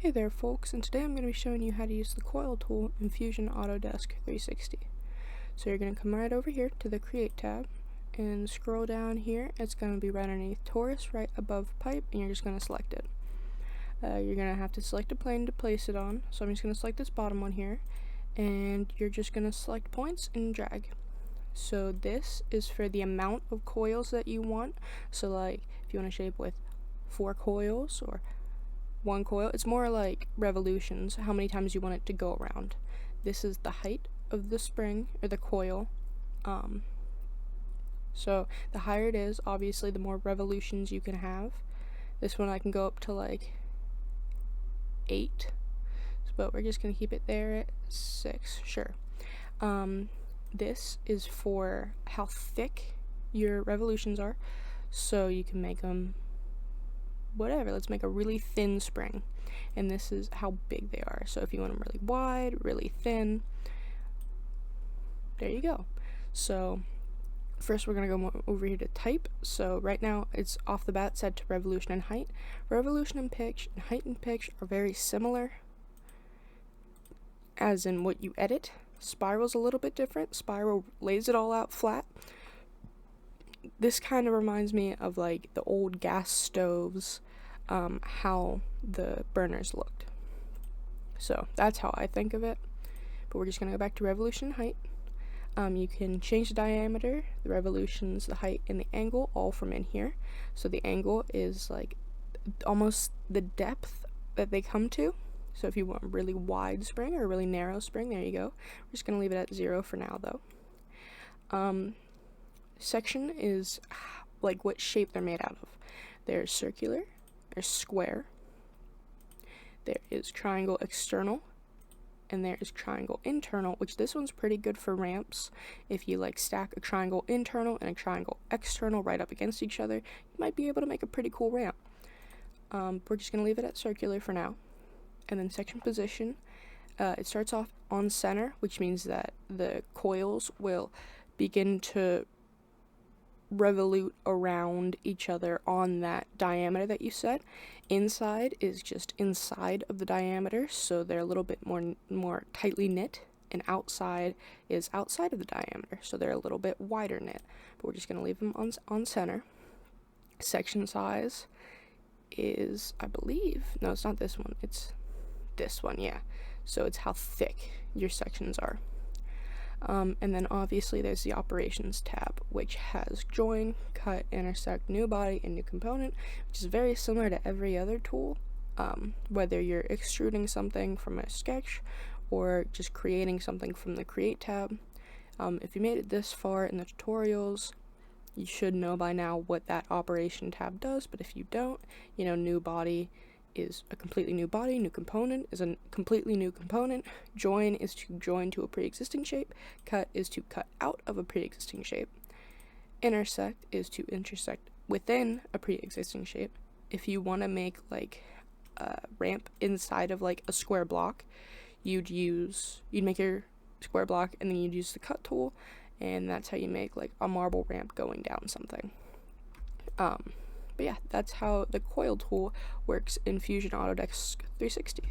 Hey there folks, and today I'm going to be showing you how to use the Coil tool in Fusion Autodesk 360. So you're going to come right over here to the Create tab and scroll down here. It's going to be right underneath Torus, right above Pipe, and you're just going to select it. You're going to have to select a plane to place it on, so I'm just going to select this bottom one here, and you're just going to select points and drag. So this is for the amount of coils that you want. So like if you want to shape with 4 coils or 1 coil, it's more like revolutions, how many times you want it to go around. This is the height of the spring or the coil. So the higher it is, obviously the more revolutions you can have. This one I can go up to like 8, but we're just gonna keep it there at 6, sure. This is for how thick your revolutions are, so you can make them whatever. Let's make a really thin spring, and this is how big they are. So if you want them really wide, really thin, there you go. So first we're gonna go over here to type. So right now it's off the bat set to revolution and height. Revolution and pitch and height and pitch are very similar, as in what you edit. Spiral's a little bit different. Spiral lays it all out flat. This kind of reminds me of like the old gas stoves, how the burners looked. So that's how I think of it. But we're just going to go back to revolution height. You can change the diameter, the revolutions, the height, and the angle all from in here. So the angle is like almost the depth that they come to. So if you want a really wide spring or a really narrow spring, there you go. We're just going to leave it at 0 for now though. Section is like what shape they're made out of. There's circular, there's square, there is triangle external, and there is triangle internal, which this one's pretty good for ramps. If you like stack a triangle internal and a triangle external right up against each other, you might be able to make a pretty cool ramp. We're just going to leave it at circular for now. And then section position, it starts off on center, which means that the coils will begin to revolute around each other on that diameter that you set. Inside is just inside of the diameter, so they're a little bit more tightly knit, and outside is outside of the diameter, so they're a little bit wider knit. But we're just going to leave them on center. Section size is, I believe, no, it's not this one, it's this one, yeah. So it's how thick your sections are. And then obviously there's the operations tab, which has join, cut, intersect, new body, and new component, which is very similar to every other tool, whether you're extruding something from a sketch or just creating something from the create tab. If you made it this far in the tutorials, you should know by now what that operation tab does, but if you don't, you know, new body is a completely new body, new component is a completely new component, join is to join to a pre-existing shape, cut is to cut out of a pre-existing shape, intersect is to intersect within a pre-existing shape. If you want to make like a ramp inside of like a square block, you'd make your square block and then you'd use the cut tool, and that's how you make like a marble ramp going down something. But yeah, that's how the Coil tool works in Fusion Autodesk 360.